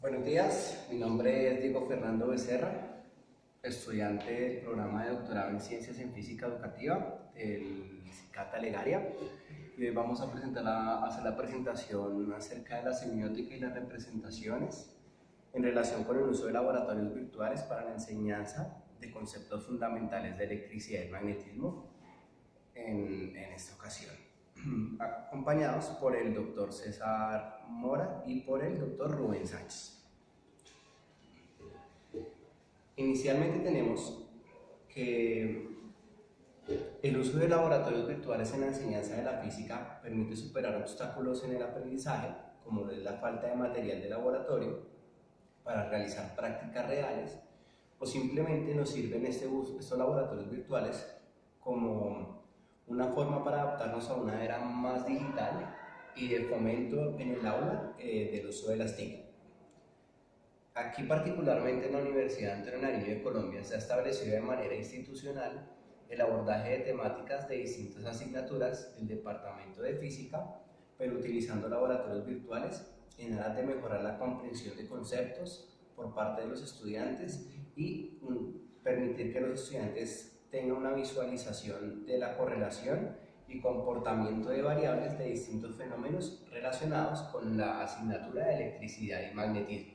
Buenos días, mi nombre es Diego Fernando Becerra, estudiante del programa de doctorado en Ciencias en Física Educativa del CICATA Legaria, y hoy vamos a hacer la presentación acerca de la semiótica y las representaciones en relación con el uso de laboratorios virtuales para la enseñanza de conceptos fundamentales de electricidad y magnetismo en esta ocasión, acompañados por el doctor César Mora y por el doctor Rubén Sánchez. Inicialmente tenemos que el uso de laboratorios virtuales en la enseñanza de la física permite superar obstáculos en el aprendizaje, como es la falta de material de laboratorio para realizar prácticas reales, o simplemente nos sirven estos laboratorios virtuales como una forma para adaptarnos a una era más digital y de fomento en el aula del uso de las TIC. Aquí, particularmente en la Universidad Antonio Nariño de Colombia, se ha establecido de manera institucional el abordaje de temáticas de distintas asignaturas del Departamento de Física, pero utilizando laboratorios virtuales en aras de mejorar la comprensión de conceptos por parte de los estudiantes y permitir que los estudiantes tengan una visualización de la correlación y comportamiento de variables de distintos fenómenos relacionados con la asignatura de electricidad y magnetismo.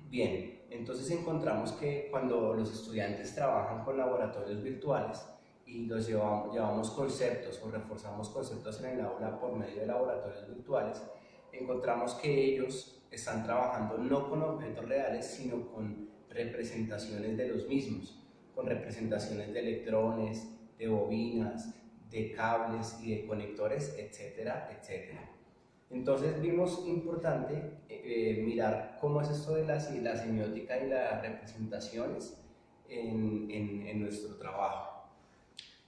Bien, entonces encontramos que cuando los estudiantes trabajan con laboratorios virtuales y llevamos conceptos o reforzamos conceptos en el aula por medio de laboratorios virtuales, encontramos que ellos están trabajando no con objetos reales, sino con representaciones de los mismos, con representaciones de electrones, de bobinas, de cables y de conectores, etcétera, etcétera. Entonces vimos importante mirar cómo es esto de la semiótica y las representaciones en nuestro trabajo.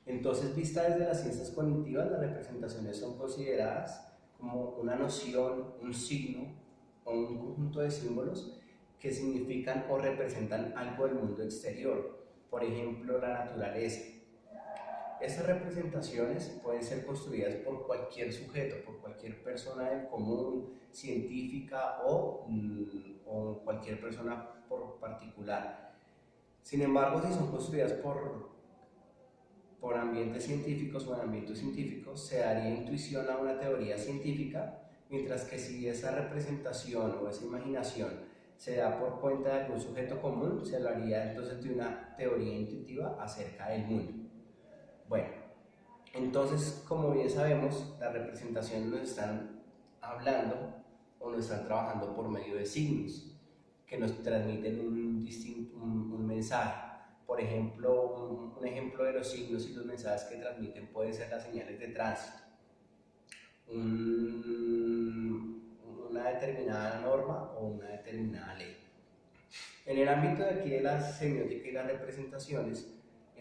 Entonces, vista desde las ciencias cognitivas, las representaciones son consideradas como una noción, un signo o un conjunto de símbolos que significan o representan algo del mundo exterior, por ejemplo, la naturaleza. Estas representaciones pueden ser construidas por cualquier sujeto, por cualquier persona del común, científica o cualquier persona por particular. Sin embargo, si son construidas por ambientes científicos o en ambientes científicos, se daría intuición a una teoría científica, mientras que si esa representación o esa imaginación se da por cuenta de algún sujeto común, se hablaría entonces de una teoría intuitiva acerca del mundo. Bueno, entonces, como bien sabemos, las representaciones nos están hablando o nos están trabajando por medio de signos que nos transmiten un mensaje. Por ejemplo, un ejemplo de los signos y los mensajes que transmiten pueden ser las señales de tránsito, una determinada norma o una determinada ley. En el ámbito de aquí de la semiótica y las representaciones,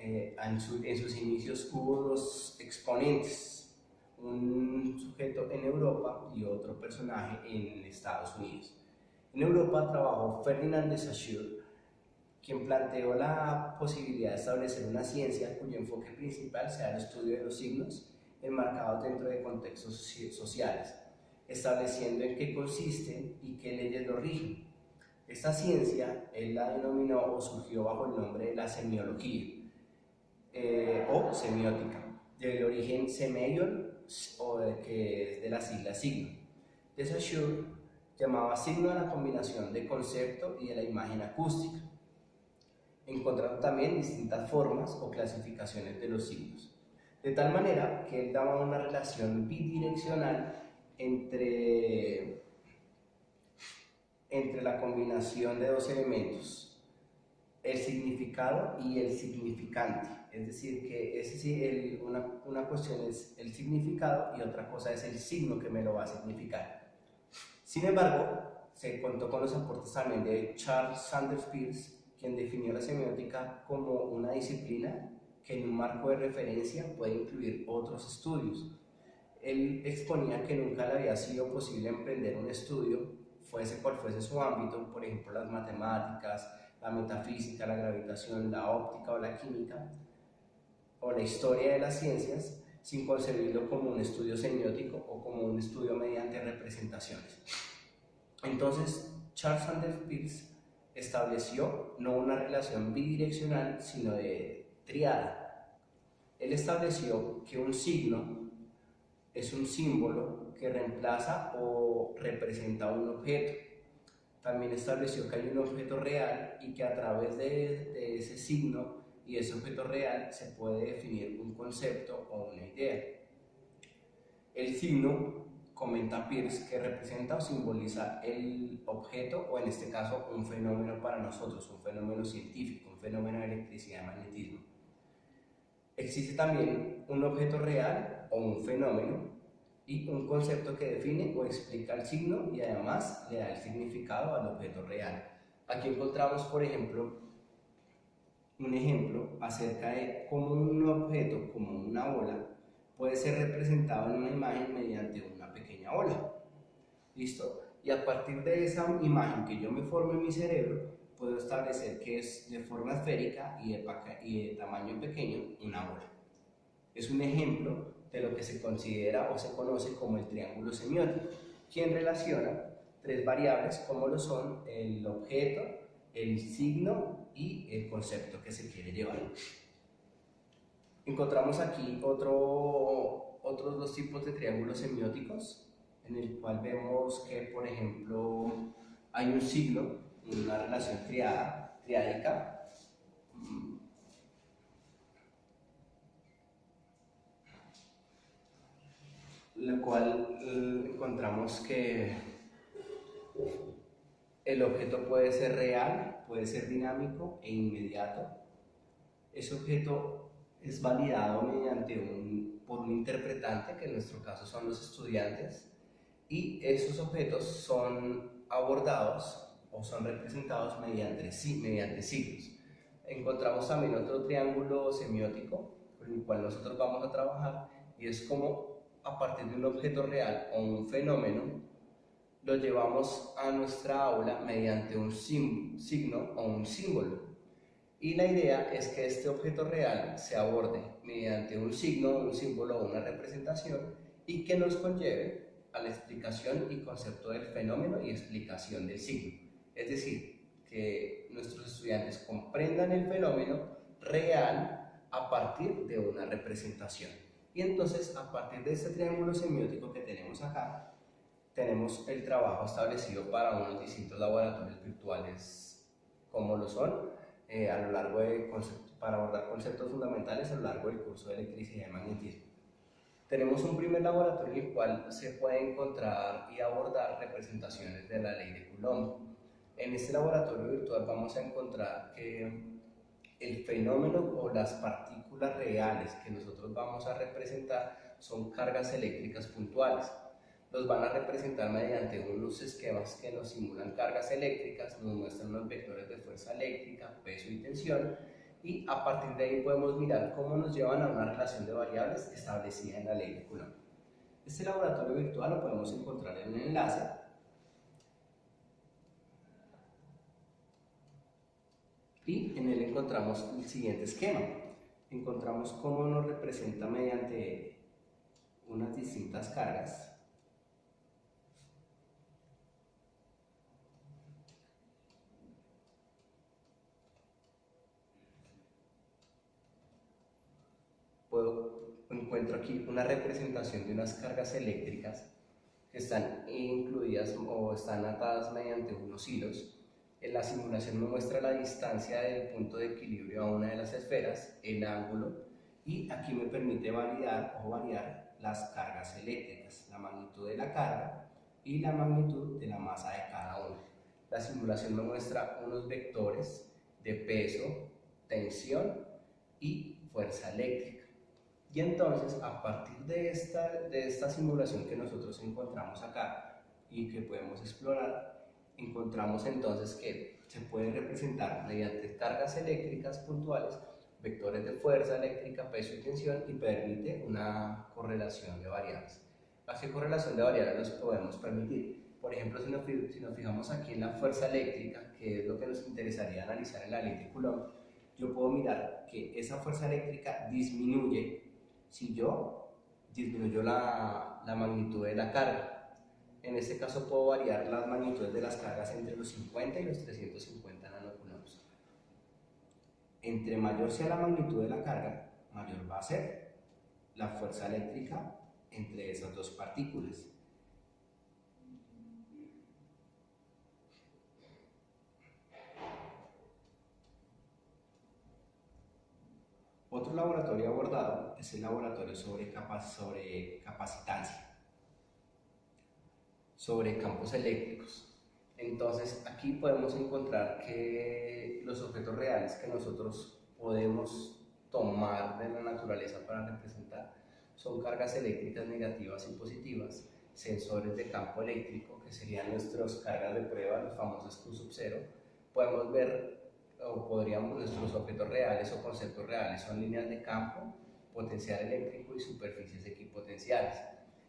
en sus inicios hubo dos exponentes, un sujeto en Europa y otro personaje en Estados Unidos. En Europa trabajó Ferdinand de Saussure, quien planteó la posibilidad de establecer una ciencia cuyo enfoque principal sea el estudio de los signos enmarcados dentro de contextos sociales, estableciendo en qué consisten y qué leyes lo rigen. Esta ciencia él la denominó o surgió bajo el nombre de la semiología o semiótica, del origen semeion, que es de la sigla signo. De Saussure llamaba signo a la combinación de concepto y de la imagen acústica, encontrando también distintas formas o clasificaciones de los signos, de tal manera que él daba una relación bidireccional entre la combinación de dos elementos, el significado y el significante. Es decir, que una cuestión es el significado y otra cosa es el signo que me lo va a significar. Sin embargo, se contó con los aportes también de Charles Sanders Peirce, quien definió la semiótica como una disciplina que en un marco de referencia puede incluir otros estudios. Él exponía que nunca le había sido posible emprender un estudio, fuese cual fuese su ámbito, por ejemplo las matemáticas, la metafísica, la gravitación, la óptica o la química, o la historia de las ciencias, sin concebirlo como un estudio semiótico o como un estudio mediante representaciones. Entonces, Charles Sanders Peirce estableció no una relación bidireccional, sino de triada. Él estableció que un signo es un símbolo que reemplaza o representa un objeto. También estableció que hay un objeto real y que a través de ese signo y ese objeto real se puede definir un concepto o una idea. El signo, comenta Peirce, que representa o simboliza el objeto, o en este caso un fenómeno para nosotros, un fenómeno científico, un fenómeno de electricidad y magnetismo. Existe también un objeto real o un fenómeno y un concepto que define o explica el signo y además le da el significado al objeto real. Aquí encontramos, por ejemplo, un ejemplo acerca de cómo un objeto, como una bola, puede ser representado en una imagen mediante una pequeña ola. ¿Listo? Y a partir de esa imagen que yo me formo en mi cerebro, puedo establecer que es de forma esférica y de tamaño pequeño una bola. Es un ejemplo de lo que se considera o se conoce como el triángulo semiótico, quien relaciona tres variables como lo son el objeto, el signo y el concepto que se quiere llevar. Encontramos aquí otros dos tipos de triángulos semióticos, en el cual vemos que, por ejemplo, hay un signo, una relación triádica, la cual encontramos que el objeto puede ser real, puede ser dinámico e inmediato. Ese objeto es validado por un interpretante, que en nuestro caso son los estudiantes, y esos objetos son abordados o son representados mediante signos. Encontramos también otro triángulo semiótico con el cual nosotros vamos a trabajar, y es como a partir de un objeto real o un fenómeno lo llevamos a nuestra aula mediante un signo o un símbolo. Y la idea es que este objeto real se aborde mediante un signo, un símbolo o una representación, y que nos conlleve a la explicación y concepto del fenómeno y explicación del signo. Es decir, que nuestros estudiantes comprendan el fenómeno real a partir de una representación. Y entonces, a partir de este triángulo semiótico que tenemos acá, tenemos el trabajo establecido para unos distintos laboratorios virtuales, como lo son, para abordar conceptos fundamentales a lo largo del curso de electricidad y magnetismo. Tenemos un primer laboratorio en el cual se puede encontrar y abordar representaciones de la ley de Coulomb. En este laboratorio virtual vamos a encontrar que el fenómeno o las partículas reales que nosotros vamos a representar son cargas eléctricas puntuales. Los van a representar mediante unos esquemas que nos simulan cargas eléctricas, nos muestran unos vectores de fuerza eléctrica, peso y tensión, y a partir de ahí podemos mirar cómo nos llevan a una relación de variables establecida en la ley de Coulomb. Este laboratorio virtual lo podemos encontrar en el enlace. Y en él encontramos el siguiente esquema. Encontramos cómo nos representa mediante unas distintas cargas. Encuentro aquí una representación de unas cargas eléctricas que están incluidas o están atadas mediante unos hilos. En la simulación me muestra la distancia del punto de equilibrio a una de las esferas, el ángulo, y aquí me permite validar o variar las cargas eléctricas, la magnitud de la carga y la magnitud de la masa de cada una. La simulación me muestra unos vectores de peso, tensión y fuerza eléctrica. Y entonces, a partir de esta simulación que nosotros encontramos acá y que podemos explorar, encontramos entonces que se puede representar mediante cargas eléctricas puntuales, vectores de fuerza eléctrica, peso y tensión, y permite una correlación de variables. ¿A qué correlación de variables nos podemos permitir? Por ejemplo, si nos fijamos aquí en la fuerza eléctrica, que es lo que nos interesaría analizar en la ley de Coulomb, yo puedo mirar que esa fuerza eléctrica disminuye si yo disminuyo la magnitud de la carga. En este caso puedo variar las magnitudes de las cargas entre los 50 y los 350 nanocoulombs. Entre mayor sea la magnitud de la carga, mayor va a ser la fuerza eléctrica entre esas dos partículas. Otro laboratorio abordado es el laboratorio sobre capacitancia, sobre campos eléctricos. Entonces aquí podemos encontrar que los objetos reales que nosotros podemos tomar de la naturaleza para representar son cargas eléctricas negativas y positivas, sensores de campo eléctrico, que serían nuestras cargas de prueba, los famosos Q sub 0. Podemos ver, o podríamos, nuestros objetos reales o conceptos reales son líneas de campo, potencial eléctrico y superficies equipotenciales.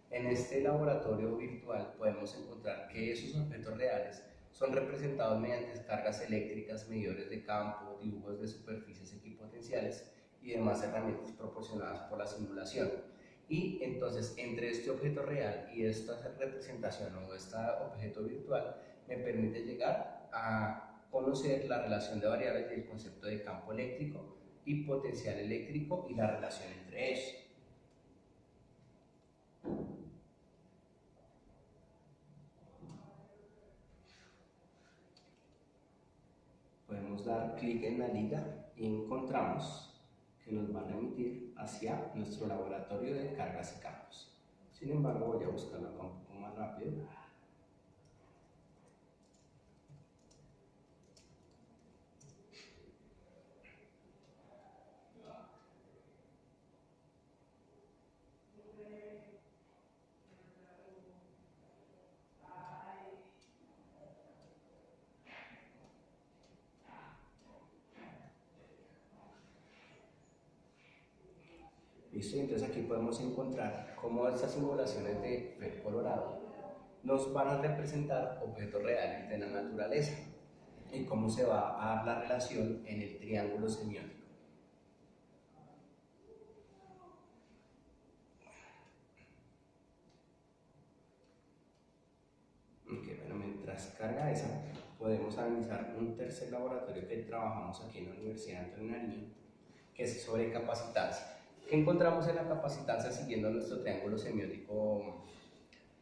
En este laboratorio virtual podemos encontrar que esos objetos reales son representados mediante cargas eléctricas, medidores de campo, dibujos de superficies equipotenciales y demás herramientas proporcionadas por la simulación. Y entonces entre este objeto real y esta representación o este objeto virtual me permite llegar a conocer la relación de variables del concepto de campo eléctrico y potencial eléctrico y la relación entre ellos. Podemos dar clic en la liga y encontramos que nos va a remitir hacia nuestro laboratorio de cargas y campos. Sin embargo, voy a buscarlo acá un poco más rápido. Listo, entonces aquí podemos encontrar cómo estas simulaciones de FET Colorado nos van a representar objetos reales de la naturaleza y cómo se va a dar la relación en el triángulo semiótico. Okay, bueno, mientras carga esa, podemos analizar un tercer laboratorio que trabajamos aquí en la Universidad Antonio Nariño, que es sobre capacitancia. ¿Qué encontramos en la capacitancia siguiendo nuestro triángulo semiótico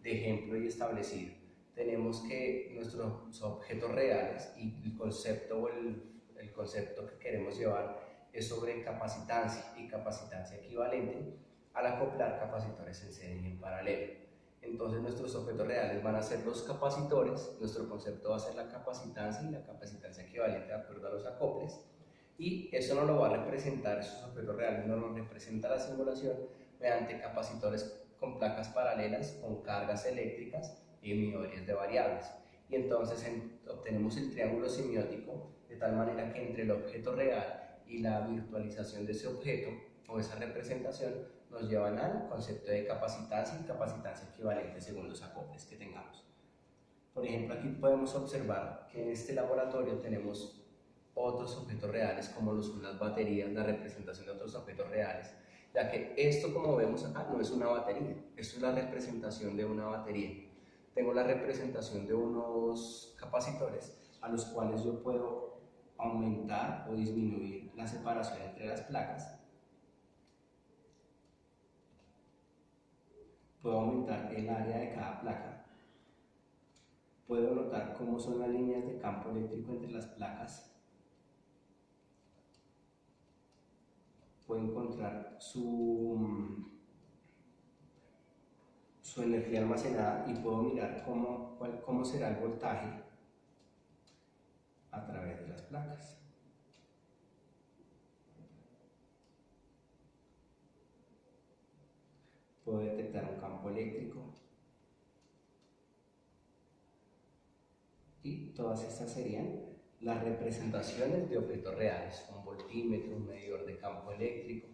de ejemplo y establecido? Tenemos que nuestros objetos reales y el concepto o el concepto que queremos llevar es sobre capacitancia y capacitancia equivalente al acoplar capacitores en serie y en paralelo. Entonces nuestros objetos reales van a ser los capacitores, nuestro concepto va a ser la capacitancia y la capacitancia equivalente de acuerdo a los acoples, y eso nos lo va a representar, esos objetos reales nos lo representa la simulación mediante capacitores con placas paralelas, con cargas eléctricas y medidores de variables. Y entonces obtenemos el triángulo semiótico de tal manera que entre el objeto real y la virtualización de ese objeto o esa representación nos llevan al concepto de capacitancia y capacitancia equivalente según los acoples que tengamos. Por ejemplo, aquí podemos observar que en este laboratorio tenemos otros objetos reales como lo son las baterías, la representación de otros objetos reales, ya que esto, como vemos acá, no es una batería, esto es la representación de una batería. Tengo la representación de unos capacitores a los cuales yo puedo aumentar o disminuir la separación entre las placas. Puedo aumentar el área de cada placa. Puedo notar cómo son las líneas de campo eléctrico entre las placas. Puedo encontrar su energía almacenada y puedo mirar cómo será el voltaje a través de las placas. Puedo detectar un campo eléctrico y todas estas serían las representaciones de objetos reales, un voltímetro, un medidor de campo eléctrico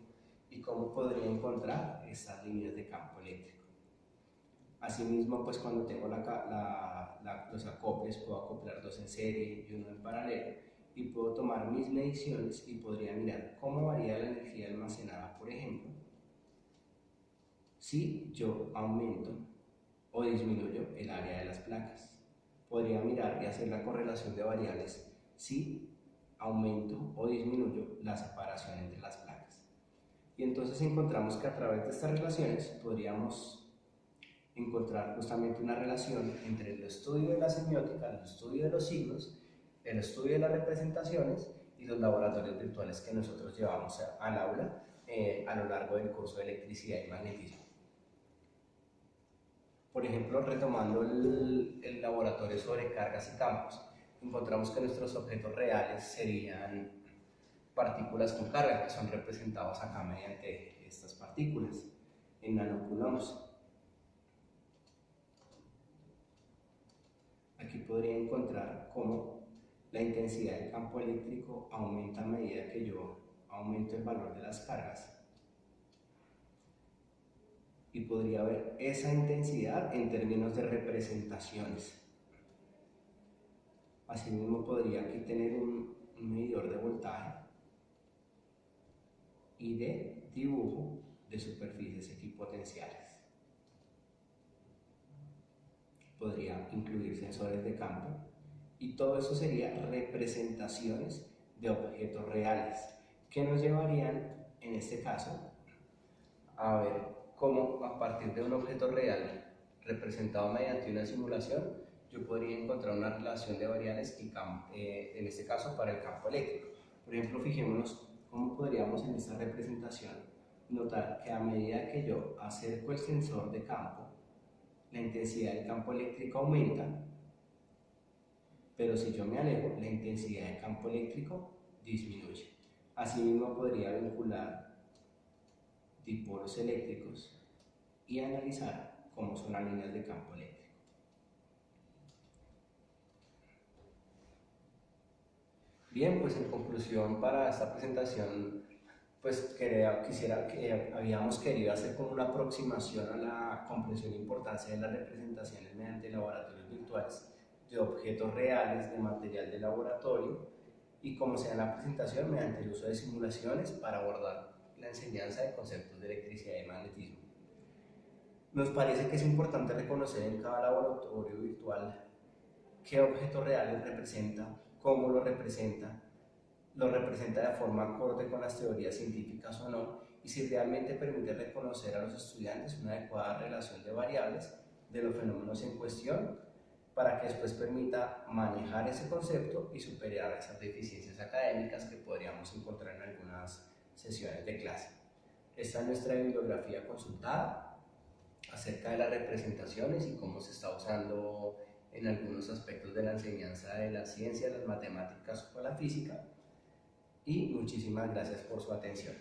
y cómo podría encontrar esas líneas de campo eléctrico. Asimismo, pues cuando tengo los acoples, puedo acoplar dos en serie y uno en paralelo y puedo tomar mis mediciones y podría mirar cómo varía la energía almacenada, por ejemplo, si yo aumento o disminuyo el área de las placas. Podría mirar y hacer la correlación de variables si aumento o disminuyo la separación entre las placas. Y entonces encontramos que a través de estas relaciones podríamos encontrar justamente una relación entre el estudio de la semiótica, el estudio de los signos, el estudio de las representaciones y los laboratorios virtuales que nosotros llevamos al aula a lo largo del curso de electricidad y magnetismo. Por ejemplo, retomando el laboratorio sobre cargas y campos, encontramos que nuestros objetos reales serían partículas con carga, que son representados acá mediante estas partículas en nanocoulombs. Aquí podría encontrar cómo la intensidad del campo eléctrico aumenta a medida que yo aumento el valor de las cargas. Y podría ver esa intensidad en términos de representaciones. Asimismo podría aquí tener un medidor de voltaje y de dibujo de superficies equipotenciales. Podría incluir sensores de campo y todo eso sería representaciones de objetos reales que nos llevarían en este caso a ver cómo a partir de un objeto real representado mediante una simulación yo podría encontrar una relación de variables y en este caso para el campo eléctrico. Por ejemplo, fijémonos cómo podríamos en esta representación notar que a medida que yo acerco el sensor de campo, la intensidad del campo eléctrico aumenta, pero si yo me alejo, la intensidad del campo eléctrico disminuye. Asimismo podría vincular dipolos eléctricos y analizar cómo son las líneas de campo eléctrico. Bien, pues en conclusión para esta presentación, pues habíamos querido hacer como una aproximación a la comprensión e importancia de las representaciones mediante laboratorios virtuales de objetos reales de material de laboratorio y como sea la presentación mediante el uso de simulaciones para abordar la enseñanza de conceptos de electricidad y magnetismo. Nos parece que es importante reconocer en cada laboratorio virtual qué objetos reales representa, cómo lo representa de forma acorde con las teorías científicas o no, y si realmente permite reconocer a los estudiantes una adecuada relación de variables de los fenómenos en cuestión, para que después permita manejar ese concepto y superar esas deficiencias académicas que podríamos encontrar en algunas sesiones de clase. Esta es nuestra bibliografía consultada acerca de las representaciones y cómo se está usando en algunos aspectos de la enseñanza de la ciencia, las matemáticas o la física. Y muchísimas gracias por su atención.